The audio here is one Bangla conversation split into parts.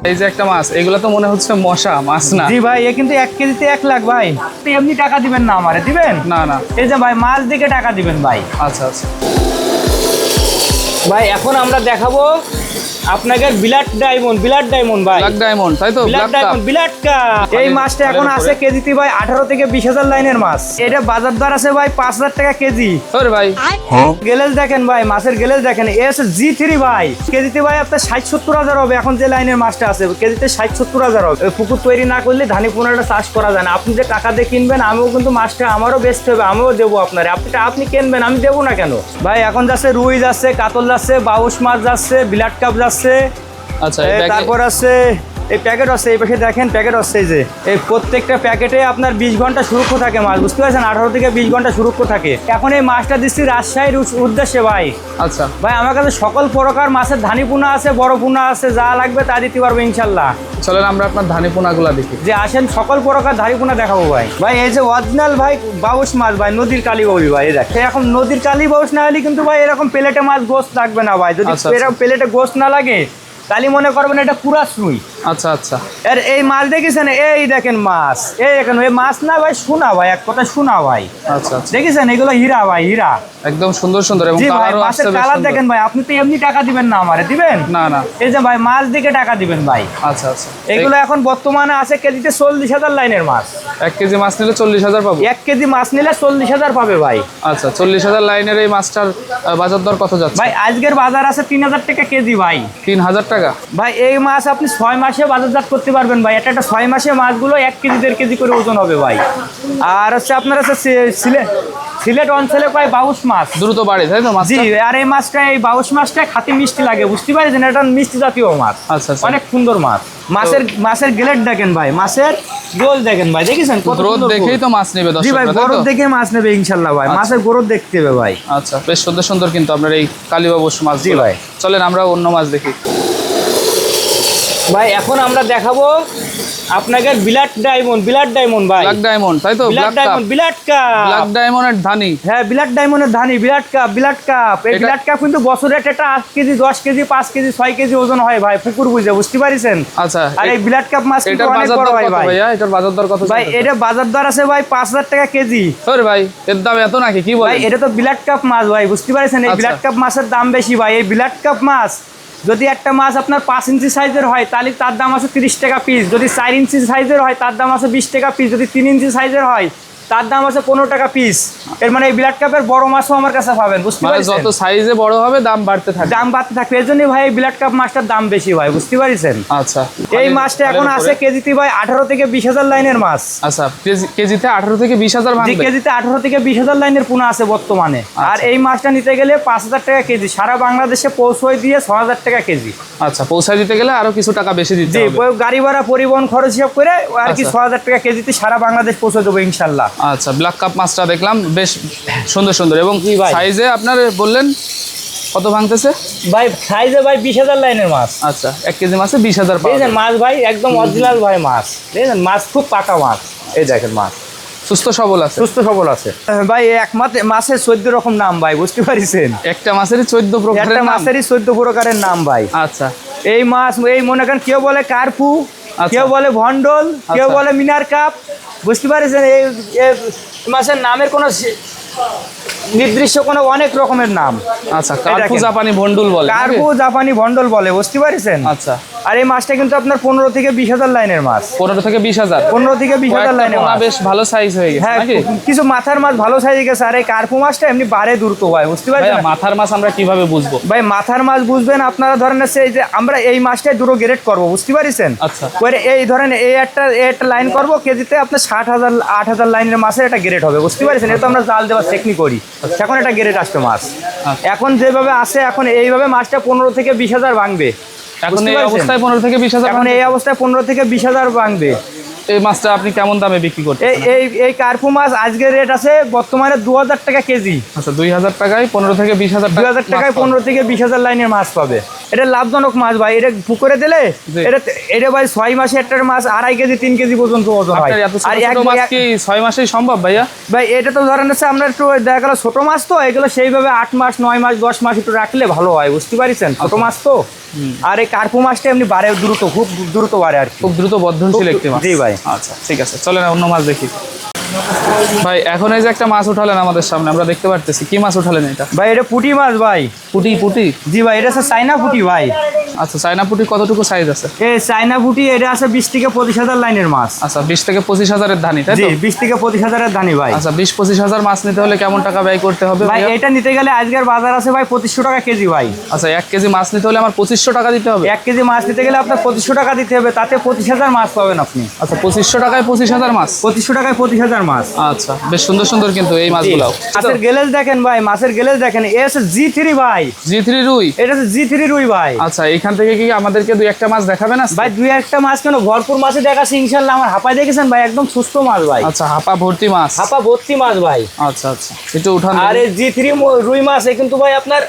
এই যে একটা মাছ, এগুলো তো মনে হচ্ছে মশা, মাছ না। জি ভাই, এ কিন্তু 1 কেজিতে 1 লাখ ভাই। এমনি টাকা দিবেন না আমারে, দিবেন না না। এই যে ভাই মাছ দিকে টাকা দিবেন ভাই। আচ্ছা আচ্ছা ভাই এখন আমরা দেখাবো আপনাকে ব্লাড ডায়মন্ড ভাই। ব্ল্যাক ডায়মন্ড, তাই তো? Blood diamond, blood carp. এই মাছটা এখন আছে কেজিতে ভাই 18 থেকে 20,000 লাইনের মাছ। এটা বাজার দর আছে ভাই 5,000 টাকা কেজি। ওরে ভাই, গেলেজ দেখেন ভাই, মাছের গেলেজ দেখেন, এস G3 ভাই। কেজিতে ভাই আপনার 60-70 হাজার হবে। এখন যে লাইনের মাছটা আছে কেজিতে 60-70 হাজার হবে। পুকুর তৈরি না করলে ধানি পোনাটা চাষ করা যায় না। আপনি যে টাকা দিয়ে কিনবেন, আমিও কিন্তু মাছটা আমারও বেচতে হবে, আমিও দেবো আপনার। আপনি কিনবেন, আমি দেবো না কেন ভাই? এখন যাচ্ছে রুই যাচ্ছে, কাতল যাচ্ছে, বাউশ মাছ যাচ্ছে, ব্লাড কাপ যাচ্ছে। আচ্ছা তারপর আছে এই প্যাকেট আছে, এই পাশে দেখেন প্যাকেট আছে। এই যে এই প্রত্যেকটা প্যাকেটে আপনার 20 ঘন্টা সুরক্ষা থাকে মাছ, বুঝতে পারছেন? 18 থেকে 20 ঘন্টা সুরক্ষা থাকে। এখন এই মাছটা দিচ্ছি রাজশাহীর উদ্দেশ্যে ভাই। আচ্ছা ভাই আমার কাছে সকল প্রকার মাছের ধানি পোনা আছে, বড় পোনা আছে, যা লাগবে তা দিতে পারবো ইনশাল্লাহ। চলেন আমরা আপনার ধানি পোনাগুলা দেখি। যে আসেন সকল প্রকার ধানি পোনা দেখাবো ভাই। ভাই এই যে অরিজিনাল ভাই বাউশ মাছ ভাই, নদীর কালী বাউশ ভাই। এই দেখ, এখন নদীর কালী বাউশ না হলে কিন্তু ভাই এরকম প্লেটে মাছ গোস্ত লাগবে না ভাই। যদি এরকম প্লেটে গোস্ত না লাগে তাহলে মনে করবেন এটা কুরাস রুই। আচ্ছা আচ্ছা। আর এই মাছ দেখেছেন, এই দেখেন মাছ, এই দেখেন এই মাছ না ভাই, সোনা ভাই, এক কথা সোনা ভাই। আচ্ছা আচ্ছা, দেখেছেন এগুলো হীরা ভাই, হীরা একদম সুন্দর সুন্দর। এবং জি ভাই, কালারও আছে মাছের বেশ কালার সুন্দর। দেখেন ভাই। আপনি তো এমনি টাকা দিবেন না আমারে, দিবেন না না। এই যে ভাই মাছ দিকে টাকা দিবেন ভাই। আচ্ছা আচ্ছা, এগুলো এখন বর্তমানে আছে কেজিতে 40,000 লাইনের মাছ। 1 কেজি মাছ নিলে 40,000 পাবো? 1 কেজি মাছ নিলে 40,000 পাবে ভাই। আচ্ছা, 40,000 লাইনের এই মাছটার বাজার দর কত যাচ্ছে ভাই আজকের বাজার আছে 3,000 টাকা কেজি ভাই। 3,000 টাকা? ভাই এই মাছ আপনি 6 মাসে বাজারজাত করতে পারবেন ভাই। একটা 6 মাসে মাছগুলো 1 কেজি 1.5 কেজি করে ওজন হবে ভাই। আর হচ্ছে আপনার হচ্ছে সিলেট অঞ্চলে প্রায় বাউশ মাছ দ্রুত বাড়ে, তাই তো মাছ? জি। আর এই মাছটা, এই বাউশ মাছটা খাতি মিষ্টি লাগে, বুঝতে পারছেন? এটা মিষ্টি জাতীয় মাছ। আচ্ছা আচ্ছা। অনেক সুন্দর মাছ। মাছের গ্রেড দেখেন ভাই, মাছের গোল দেখেন ভাই, দেখেছেন কত গ্রোথ সুন্দর দেখেই গোল। তো মাছ নেবে জি দর্শকরা, ভাই, তাই তো? গ্রোথ দেখে মাছ নেবে ইনশাআল্লাহ ভাই। মাছের গ্রোথ দেখতে হবে ভাই। আচ্ছা, বেশ সুন্দর সুন্দর কিন্তু আপনার এই কালীবাবুস মাছ। জি ভাই। চলেন আমরা অন্য মাছ দেখি। ভাই এখন আমরা দেখাবো আপনাকে ব্লাড ডায়মন্ড ভাই। ব্ল্যাক ডায়মন্ড, তাই তো? Blood diamond, blood carp. Black ডায়মন্ডের ধানি। হ্যাঁ, ব্লাড ডায়মন্ডের ধানি, ব্লাড কাপ। এই ব্লাড কাপ কিন্তু বছরে একটা 8 কেজি, 10 কেজি, 5 কেজি, 6 কেজি ওজন হয় ভাই, পুকুর বুঝে, বুঝতে পারিছেন? আচ্ছা। আর এই ব্লাড কাপ মাছ কিন্তু এটার অনেক বাজার বড় দর হয় কত ভাই। ভাইয়া? এটার বাজার দর কত ভাই এটা বাজার দর আছে ভাই 5,000 টাকা কেজি। ওরে ভাই, এর দাম এত নাকি? কি বলেন? ভাই এটা তো ব্লাড কাপ মাছ ভাই, বুঝতে পারছেন? এই আচ্ছা। ব্লাড কাপ মাছের দাম বেশি ভাই। এই ব্লাড কাপ মাছ যদি একটা মাছ আপনার 5 ইঞ্চি সাইজের হয় তাহলে তার দাম আছে 30 টাকা পিস। যদি 4 ইঞ্চি সাইজের হয় তার দাম আছে 20 টাকা পিস। যদি 3 ইঞ্চি সাইজের হয় তার দাম আছে 15 টাকা পিস। এর মানে এই ব্লাড কাপের বড় মাছও আমার কাছে পাবেন, বুঝতে মানে পারছেন? যত সাইজে বড় হবে দাম বাড়তে থাকবে। দাম বাড়তে থাকবে, এর জন্য ভাই এই ব্লাড কাপ মাছটার দাম বেশি ভাই, বুঝতে পারছেন? আচ্ছা। এই মাছটা এখন আছে কেজিতে ভাই 18 থেকে 20,000 লাইনের মাছ। আচ্ছা, কেজিতে 18 থেকে 20,000 জি, ভাঙবে? কেজিতে 18 থেকে 20,000 লাইনের পোনা আছে বর্তমানে। আর এই মাছটা নিতে গেলে 5,000 টাকা কেজি। সারা বাংলাদেশে পৌঁছয় দিয়ে 6,000 টাকা কেজি। আচ্ছা, পৌঁছায় দিতে গেলে আরো কিছু টাকা বেশি দিতে জি, হবে। গাড়ি ভাড়া পরিবহন খরচ হিসাব করে আর কি আচ্ছা। 6,000 টাকা কেজিতে সারা বাংলাদেশ পৌঁছে দেবো ইনশাল্লাহ। আচ্ছা, ব্ল্যাক কাপ মাছটা দেখলাম বেশ সুন্দর সুন্দর। এবং জি ভাই। সাইজে আপনার বললেন কত ভাঙতেছে ভাই সাইজে ভাই 20,000 লাইনের মাছ। আচ্ছা, 1 কেজি মাছে 20,000 পাওয়া দেখেন যায়। মাছ ভাই একদম অরিজিনাল ভাই মাছ। দেখেন মাছ খুব পাকা মাছ। এই দেখেন মাছ সুস্থ সবল আছে। সুস্থ সবল আছে ভাই। এক মাছের 14 রকম নাম ভাই, বুঝতে পারিছেন? একটা মাছেরই 14 প্রকারের একটা নাম? মাছেরই 14 প্রকারের নাম ভাই। আচ্ছা। এই মাছ এই মনে করেন কেউ বলে কার্পু, আচ্ছা। কেউ বলে ভন্ডল, কেউ আচ্ছা। বলে মিনার কাপ, বুঝতে পারছেন? এই মাছের নামের কোনো নির্দিষ্ট কোনো অনেক রকমের নাম। আচ্ছা, কার্পু জাপানি ভন্ডুল বলে? কার্পু জাপানি ভন্ডল বলে, বুঝতে পারছেন? আচ্ছা। আর এই মাছটা কিন্তু আপনার 15 থেকে 20,000 লাইনের মাছ। 15 থেকে 20,000? 15 থেকে 20,000 লাইনের মাছ। বেশ ভালো সাইজ হয়ে গেছে হ্যাঁ, নাকি? কিছু মাথার মাছ ভালো সাইজে গেছে। আর এই কার্পু মাছটা এমনি বাড়ে দ্রুত ভাই, বুঝতে পারছেন? ভাইয়া, মাথার মাছ আমরা কিভাবে বুঝবো? ভাই মাথার মাছ বুঝবেন আপনারা, ধরেন হচ্ছে এই যে আমরা এই মাছটাই দুটো গ্রেড করবো, বুঝতে পারছেন? আচ্ছা। পরে এই ধরেন এই একটা লাইন করবো, কেজিতে আপনার 60,000 8,000 লাইনের মাছের একটা গ্রেড হবে, বুঝতে পারছেন? এটা তো আমরা জাল দেওয়ার টেকনিক করি, এখন একটা গ্রেড আসবে মাছ। এখন যেভাবে আসে এখন এইভাবে মাছটা 15 থেকে 20,000 ভাঙবে। এখন এই অবস্থায় 15 থেকে 20,000? এখন এই অবস্থায় 15 থেকে 20,000 ভাঙবে। এই মাছটা আপনি কেমন দামে বিক্রি করতে? এই কার্পু মাছ আজকের রেট আছে বর্তমানে 2,000 টাকা কেজি। আচ্ছা, 2,000 টাকায় 15 থেকে 20,000 টাকা? 2,000 টাকায় 15 থেকে 20,000 লাইনের মাছ পাবে। এটা লাভজনক মাছ ভাই, এটা পুকুরে দিলে জি। এটা ভাই 6 মাসে একটা মাছ 2.5 কেজি 3 কেজি পর্যন্ত ওজন হয়। আপনার এত ছোট ছোট মাছ কি 6 মাসেই সম্ভব ভাইয়া? ভাই এটা তো ধরেন হচ্ছে আমরা একটু দেখা গেল ছোট মাছ তো এগুলো সেইভাবে 8 মাস 9 মাস 10 মাস একটু রাখলে ভালো হয়, বুঝতে পারছেন? ছোট মাছ তো। আর এই কার্পু মাছটা এমনি বাড়ে দ্রুত, খুব দ্রুত বাড়ে আর কি। খুব দ্রুত বর্ধনশীল একটি মাছ। জি ভাই। আচ্ছা ঠিক আছে, চলেন অন্য মাছ দেখি। ভাই এখন এই যে একটা মাছ উঠালেন আমাদের সামনে, আমরা দেখতে পারতেছি, কি মাছ উঠালেন এটা? ভাই এটা পুঁটি মাছ ভাই। পুঁটি? পুঁটি? জি ভাই, এটা হচ্ছে চাইনা পুঁটি ভাই। আচ্ছা, চায়না পুঁটি কতটুকু সাইজ আছে? এই চাইনা পুঁটি এটা আছে 20 থেকে 25,000 লাইনের মাছ। আচ্ছা, 20 থেকে 25,000-এর ধানি, তাই জি, তো? 20 থেকে 25,000-এর দানি ভাই। আচ্ছা, 20-25,000 মাছ নিতে হলে কেমন টাকা ব্যয় করতে হবে ভাই ভাইয়া? এটা নিতে গেলে আজকের বাজার আছে ভাই 2500 টাকা কেজি ভাই। আচ্ছা, 1 কেজি মাছ নিতে হলে আমার 2500 টাকা দিতে হবে? 1 কেজি মাছ নিতে গেলে আপনার 2500 টাকা দিতে হবে, তাতে 25,000 মাছ পাবেন আপনি। আচ্ছা, 2500 টাকায় 25,000 মাছ? 2500 টাকায় 25,000 মাছ। আচ্ছা, বেশ সুন্দর সুন্দর কিন্তু এই মাছগুলো। মাছের গেলেজ দেখেন ভাই, মাছের গেলেজ দেখেন, এ হচ্ছে G3 ভাই। G3 রুই? এটা হচ্ছে G3 রুই ভাই। আচ্ছা, এখান থেকে কি আমাদেরকে 2-1টা মাছ দেখাবেন? ভাই 2-1টা মাছ কেন, ভরপুর মাছে দেখাচ্ছি ইনশাল্লাহ। আমার হাঁপায় দেখেছেন ভাই, একদম সুস্থ মাছ ভাই। আচ্ছা, হাপা ভর্তি মাছ? হাঁপা ভর্তি মাছ ভাই। আচ্ছা আচ্ছা, একটু উঠান। আর এই G3 রুই মাছ এ কিন্তু ভাই আপনার,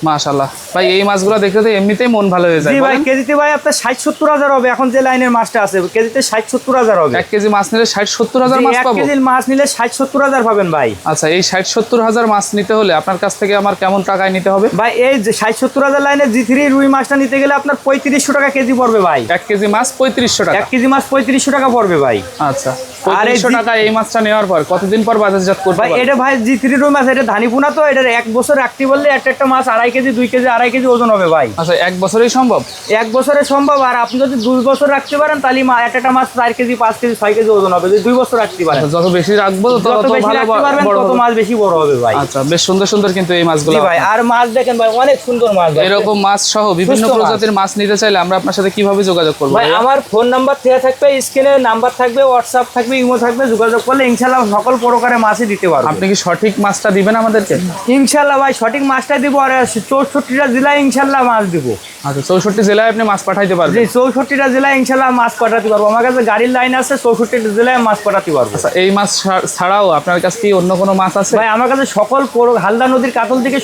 মাশাআল্লাহ ভাই, এই মাছগুলো দেখতে তো এমনিতেই মন ভালো হয়ে যায়। জি ভাই, কেজিতে ভাই আপনার 60-70 হাজার হবে। এখন যে লাইনের মাছটা আছে কেজিতে 60-70 হাজার হবে। 1 কেজি মাছ নিলে 60-70 হাজার মাছ 1 পাবো? কেজি মাছ নিলে 60-70 হাজার পাবেন ভাই। আচ্ছা, এই 60-70 হাজার মাছ নিতে হলে আপনার কাছ থেকে আমার কেমন টাকায় নিতে হবে ভাই? এই যে 60-70 হাজার লাইনের G3 রুই মাছটা নিতে গেলে আপনার 3500 টাকা কেজি পড়বে ভাই। 1 কেজি মাছ 3500 টাকা? 1 কেজি মাছ 3500 টাকা পড়বে ভাই। আচ্ছা, আর এই 3500 টাকা এই মাছটা নেওয়ার পর কতদিন পর বাজারজাত করতে ভাই পারবো? এটা ভাই G3 রুই মাছ, এটা ধানিপুনা তো, এটা 1 বছর রাখতে বললে একটা মাছ 2.5 কেজি 2 কেজি 2.5 কেজি ওজন হবে ভাই। আচ্ছা, 1 বছরেই সম্ভব? 1 বছরে সম্ভব। আর আপনি যদি 2 বছর রাখতে পারেন তাহলে একটা মাছ 4 কেজি 5 কেজি 6 কেজি ওজন হবে, যদি 2 বছর রাখতে পারেন। আচ্ছা, যত বেশি রাখবো তত যত বেশি ভালো রাখতে পারবেন বড় তত হবে। মাছ বেশি বড় হবে ভাই। আচ্ছা, বেশ সুন্দর সুন্দর কিন্তু এই মাছগুলো। জি ভাই, আর মাছ দেখেন ভাই, অনেক সুন্দর মাছ ভাই। এরকম মাছ সহ বিভিন্ন সুস্থ মাছ। প্রজাতির মাছ নিতে চাইলে আমরা আপনার সাথে কিভাবে যোগাযোগ করবো ভাই ভাইয়া? আমার ফোন নাম্বার দেওয়া থাকবে, স্ক্রিনে নাম্বার থাকবে, হোয়াটসঅ্যাপ থাকবে, ইমো থাকবে, যোগাযোগ করলে ইনশাল্লাহ সকল প্রকারের মাছই দিতে পারবো। আপনি কি সঠিক মাছটা দিবেন আমাদেরকে? ইনশাল্লাহ ভাই সঠিক মাছটা দিব, আর 64টা জেলায় ইনশাল্লাহ মাছ দিব। আচ্ছা, 64 জেলায় আপনি মাছ পাঠাইতে পারবেন? জি, 64টা জেলায় ইনশাল্লাহ মাছ পাঠাতে পারবো। আমার কাছে গাড়ির লাইন আছে, 64টা জেলায় মাছ পাঠাতে পারবো। আচ্ছা, এই মাছ ছাড়াও আপনার কাছে কি অন্য কোনো মাছ আছে? ভাই আমার কাছে সকল হালদা নদীর কাতল থেকে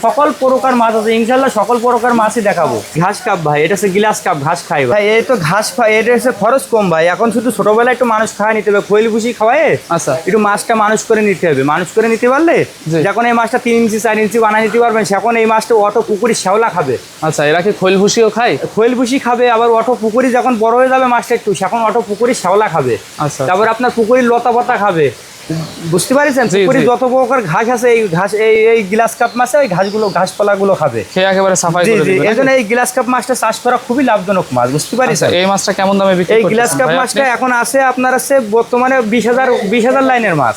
সকল প্রকার মাছ আছে ইনশাল্লাহ, সকল প্রকার মাছই দেখাবো। ঘাস কাপ ভাই, এটা হচ্ছে গিলাস কাপ, ঘাস খাই ভাই। এই তো ঘাস খাই, এটা হচ্ছে খরচ কম ভাই। এখন শুধু ছোটবেলায় একটু মানুষ খাওয়া নিতে হবে, খৈল ভুসি খাওয়ায় আচ্ছা, একটু মাছটা মানুষ করে নিতে হবে। মানুষ করে নিতে পারলে জি। যখন এই মাছটা 3 ইঞ্চি 4 ইঞ্চি বানিয়ে নিতে পারবেন, সেখন এই মাছটা অটো পুকুরি শ্যাওলা খাবে। আচ্ছা, এরা কি খৈল ভুসিও খায়? খৈল ভুসি খাবে, আবার অটো পুকুরি যখন বড় হয়ে যাবে মাছটা একটু, সেখন অটো পুকুরি শ্যাওলা খাবে। আচ্ছা, তারপর আপনার পুকুরির লতা পাতা খাবে, বুঝতে পারছেন? জি, পুকুরি জি। যত প্রকার ঘাস আছে, এই ঘাস এই গ্লাস কাপ মাছে ওই ঘাসগুলো, ঘাসপালাগুলো খাবে। খেয়ে একেবারে সাফাই জি করে জি, দিবেন এই জন্য নাকি? এই গ্লাস কাপ মাছটা চাষ করা খুবই লাভজনক মাছ, বুঝতে আচ্ছা, পারছেন? এই মাছটা কেমন দামে বিক্রি এই করতেছেন গ্লাস কাপ ভাই মাছটা আপনি? এখন আছে আপনার আছে বর্তমানে 20,000 লাইনের মাছ।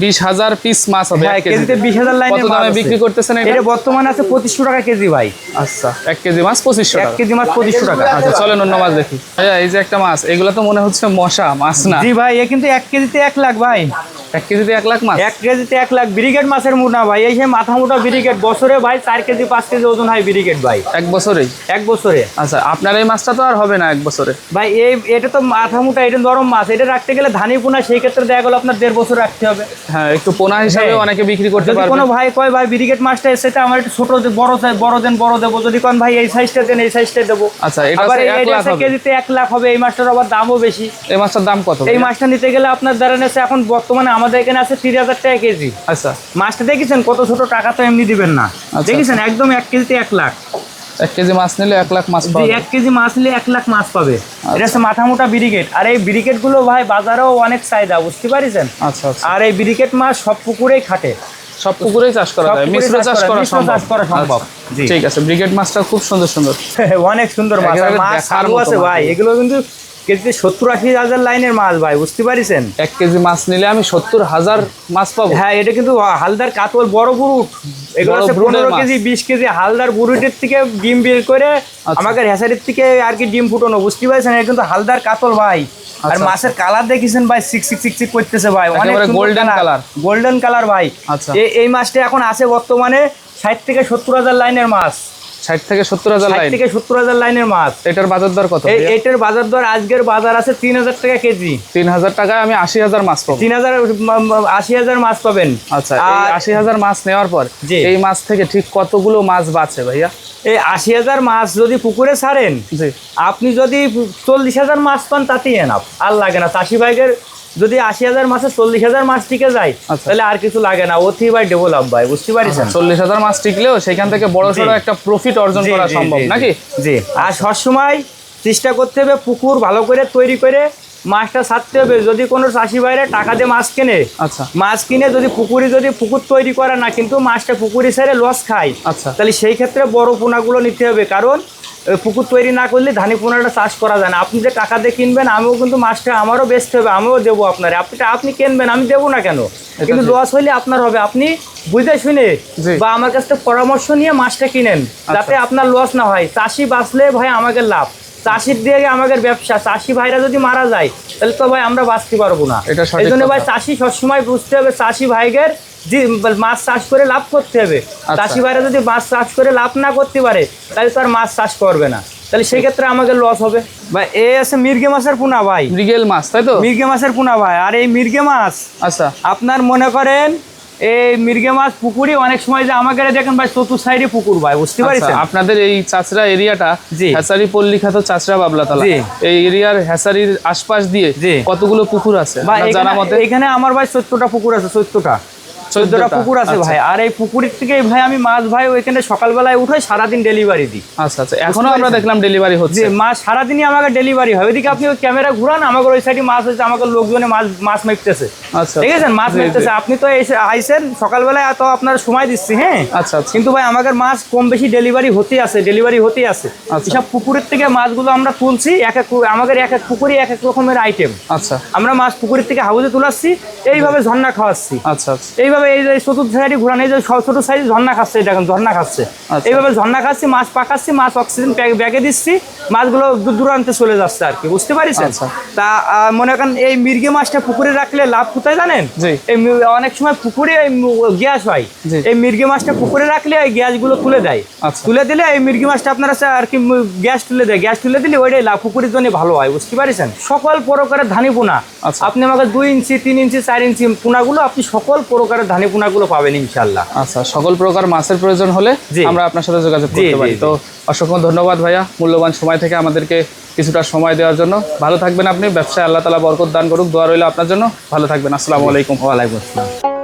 20,000 পিস মাছ হবে হ্যাঁ, এক কেজিতে। কেজিতে 20,000 লাইনের কত মাছ দামে আছে। বিক্রি করতেছেন এটা? এটা বর্তমানে আছে 2500 টাকা কেজি ভাই। আচ্ছা, 1 কেজি মাছ 2500 1 টাকা। কেজি মাছ 2500 টাকা। আচ্ছা, চলেন অন্য মাছ দেখি। ভাইয়া, এই যে একটা মাছ, এগুলো তো মনে হচ্ছে মশা মাছ না? জি ভাই, এ কিন্তু 1 কেজিতে 1 লাখ ভাই। 1 কেজিতে 1 লাখ মাছ? 1 কেজিতে 1 লাখ ব্রিগেড মাছের মুনা ভাই। এই যে মাথা মোটা ব্রিগেড, বছরে ভাই 4 কেজি 5 কেজি ওজন হয় ব্রিগেড ভাই, 1 বছরেই? 1 বছরে। আচ্ছা, আপনার এই মাছটা তো আর হবে না 1 বছরে ভাই এটা তো মাথা মোটা, এটা নরম মাছ, এটা রাখতে গেলে ধানি পোনা, সেই ক্ষেত্রে দেখা গেল আপনার 1.5 বছর রাখতে হবে। হ্যাঁ, একটু পোনা হিসাবে হ্যাঁ। অনেকে বিক্রি করতে যদি পারবে। কোনো ভাই কয় ভাই ব্রিগেড মাছটা সেটা আমার একটু ছোট বড় চাই, বড় দেবো, যদি কোন ভাই এই সাইজটা দেন এই সাইজটা দেবো। আচ্ছা, এটা আবার হচ্ছে 1 লাখ হবে। কেজিতে 1 লাখ হবে। এই মাছটার আবার দামও বেশি। এই মাছটার দাম কত এই ভাইয়া? মাছটা নিতে গেলে আপনার দাঁড়ান আছে এখন বর্তমানে আমাদের এখানে আছে 30,000 টাকা কেজি। আচ্ছা, মাছটা দেখেছেন কত ছোট, টাকা তো এমনি দিবেন না। আচ্ছা, দেখেছেন একদম 1 কেজিতে 1 লাখ। 1 কেজি মাছ নিলে 1 লাখ মাছ পাবে। 1 কেজি মাছ নিলে 1 লাখ মাছ পাবে। এটা হচ্ছে মাথা মোটা ব্রিগেড। আর এই ব্রিগেড গুলো ভাই বাজারেও অনেক চাহিদা, বুঝতে পারছেন? আচ্ছা আচ্ছা, আর এই ব্রিগেড মাছ সব পুকুরেই খাটে, সব পুকুরেই চাষ করা সব যায়, পুকুরে মিশ্র চাষ করা মিশ্র সম্ভব? চাষ করা সম্ভব। আচ্ছা, জি। ঠিক আছে, ব্রিগেড মাছটা খুব সুন্দর সুন্দর। অনেক সুন্দর মাছ। আর একেবারে মাছ দেখার আলু মতো আছে মাছ ভাই, এগুলো। এগুলো কিন্তু কেজিতে 70-80 হাজার লাইনের মাছ ভাই, বুঝতে পারছেন? 1 কেজি মাছ নিলে আমি 70,000 মাছ পাবো? হ্যাঁ, এটা কিন্তু হালদার কাতল বড় বুরুট, এগুলো বড় আছে বুরুটের 15 মাছ। কেজি 20 কেজি হালদার বুরুটের থেকে ডিম বের করে আমাদের হ্যাসারির থেকে আর কি ডিম ফুটানো, বুঝতে পারছেন? এটা কিন্তু হালদার কাতল ভাই। আর আচ্ছা, মাছের কালার দেখেছেন ভাই, সিক করতেছে ভাই, অনেক একেবারে golden color। গোল্ডেন কালার ভাই। আচ্ছা। এই মাছটা এখন আছে বর্তমানে 60 থেকে 70 হাজার লাইনের মাছ। 60 থেকে 70,000 60 লাইন। থেকে 70,000 লাইনের মাছ। এটার বাজার দর কত? এটার বাজার দর আজকের বাজার আছে 3,000 টাকা কেজি। 3,000 টাকায় আমি 80,000 মাছ পাবো। 80,000 মাছ পাবেন। আচ্ছা, এই 80,000 মাছ নেওয়ার পর এই মাছ থেকে ঠিক কতগুলো মাছ বাঁচে ভাইয়া? এই 80,000 মাছ যদি পুকুরে ছাড়েন, জি, আপনি যদি 40,000 মাছ পান তাতেই এনাফ, আর লাগে না। চাষি ভাইয়ের যদি 80,000 মাছে 40,000 মাছ টিকে যায়, তাহলে আর কিছু লাগে না। অতি ভাই ডেভেলপ ভাই, বুঝতে পারছেন? 40,000 মাছ টিকলেও সেখান থেকে বড় সড়ো একটা প্রফিট অর্জন করা সম্ভব নাকি? জি। আর সবসময় চেষ্টা করতে হবে পুকুর ভালো করে তৈরি করে মাছটা ছাড়তে হবে। যদি কোনো চাষি ভাইরা টাকা দিয়ে মাছ কেনে, আচ্ছা, মাছ কিনে যদি পুকুর তৈরি করে না, কিন্তু মাছটা পুকুরি ছেড়ে লস খায়, আচ্ছা, তাহলে সেই ক্ষেত্রে বড় পোনাগুলো নিতে হবে। কারণ পুকুর তৈরি না করলে ধানি পোনাটা চাষ করা যায় না। আপনি যে টাকা দিয়ে কিনবেন, আমিও কিন্তু মাছটা আমারও বেচতে হবে, আমিও দেবো আপনার। আপনি কিনবেন, আমি দেবো না কেন? কিন্তু লস হইলে আপনার হবে। আপনি বুঝে শুনে বা আমার কাছ থেকে পরামর্শ নিয়ে মাছটা কিনেন, যাতে আপনার লস না হয়। চাষি বাঁচলে ভাই আমাদের লাভ, চাষির দিয়ে আমাদের ব্যবসা। চাষি ভাইরা যদি মারা যায়, তাহলে তো ভাই আমরা বাঁচতে পারবো না। এই জন্য ভাই চাষি সবসময় বুঝতে হবে, চাষি ভাইদের যে মাছ চাষ করে লাভ করতে হবে। চাষি ভাইরা যদি মাছ চাষ করে লাভ না করতে পারে, তাহলে তো আর মাছ চাষ করবে না, তাহলে সেই ক্ষেত্রে আমাদের লস হবে ভাই। এই আছে মির্গে মাছের পোনা ভাই, মৃগেল মাছ, তাই তো? মির্গে মাছের পোনা ভাই। আর এই মির্গে মাছ, আচ্ছা, আপনার মনে করেন এই মির্গে মাছ পুকুরি অনেক সময় যে আমাকে দেখেন ভাই চতুর্থ সাইডে পুকুর ভাই, বুঝতে পারছেন? আপনাদের এই চাচরা এরিয়াটা হ্যাচারি পল্লী খ্যাত চাচরা বাবলাতলা, এই এরিয়ার হ্যাচারির আশপাশ দিয়ে কতগুলো পুকুর আছে জানা মতে? এখানে আমার ভাই 14টা পুকুর আছে, 14টা পুকুর আছে ভাই। আর এই পুকুরের থেকে ভাই আমি মাছ ভাই ওইখানে সকালবেলায় উঠে সারাদিন ডেলিভারি দিই। আচ্ছা আচ্ছা, এখনো আমরা দেখলাম ডেলিভারি হচ্ছে। মাছ সারাদিনই আমাকে ডেলিভারি হয়। ওইদিকে আপনি ওই ক্যামেরা ঘুরান, আমাকে ওই সাইডে মাছ হচ্ছে, আমাকে লোকজনে মাছ মেপতেছে। আচ্ছা, ঠিক আছে, মাছ মেপতেছে। আপনি তো এসে আইসেন সকালবেলায়, তো আপনার সময় দিচ্ছি। হ্যাঁ, আচ্ছা, কিন্তু ভাই আমাদের মাছ কম বেশি ডেলিভারি হতেই আছে। সব পুকুরের থেকে মাছগুলো আমরা তুলছি, আমাদের এক এক পুকুরে এক এক রকমের আইটেম। আচ্ছা, আমরা মাছ পুকুরের থেকে হাউজে তুলাচ্ছি, এইভাবে ঝর্ণা খাওয়াচ্ছি। আচ্ছা, এইভাবে এই যে চতুর্থ সাইডে ঘুরানো, এই যে ছোট সাইজ ঝর্ণা খাচ্ছে, দেখেন ঝর্ণা খাচ্ছে। এইভাবে ঝর্ণা খাচ্ছি, মাছ পাকাচ্ছি, মাছ অক্সিজেন ব্যাগে দিচ্ছি, মাছগুলো দূর দূরান্তে চলে যাচ্ছে আর কি, বুঝতে পারছেন? তা মনে করেন এই মির্গে মাছটা পুকুরে রাখলে লাভ কোথায় জানেন? এই অনেক সময় পুকুরে গ্যাস হয়, এই মির্গে মাছটা পুকুরে রাখলে এই গ্যাসগুলো তুলে দেয়। তুলে দিলে এই মির্গে মাছটা আপনারা আর কি গ্যাস তুলে দিলে ওইটাই লাভ, পুকুরের জন্য ভালো হয়, বুঝতে পারছেন? সকল প্রকারের ধানি পোনা আপনি আমাকে 2 ইঞ্চি 3 ইঞ্চি 4 ইঞ্চি পোনাগুলো আপনি সকল প্রকারের ধানি পোনাগুলো পাবেন ইনশাল্লাহ। আচ্ছা, সকল প্রকার মাছের প্রয়োজন হলে আমরা আপনার সাথে যোগাযোগ করতে পারি। তো অসংখ্য ধন্যবাদ ভাইয়া, মূল্যবান সময় থেকে আমাদেরকে কিছুটা সময় দেওয়ার জন্য। ভালো থাকবেন আপনি, ব্যবসায় আল্লাহ তাআলা বরকত দান করুক, দোয়া রইল আপনার জন্য। ভালো থাকবেন, আসসালামু আলাইকুম। ওয়ালাইকুম আসসালাম।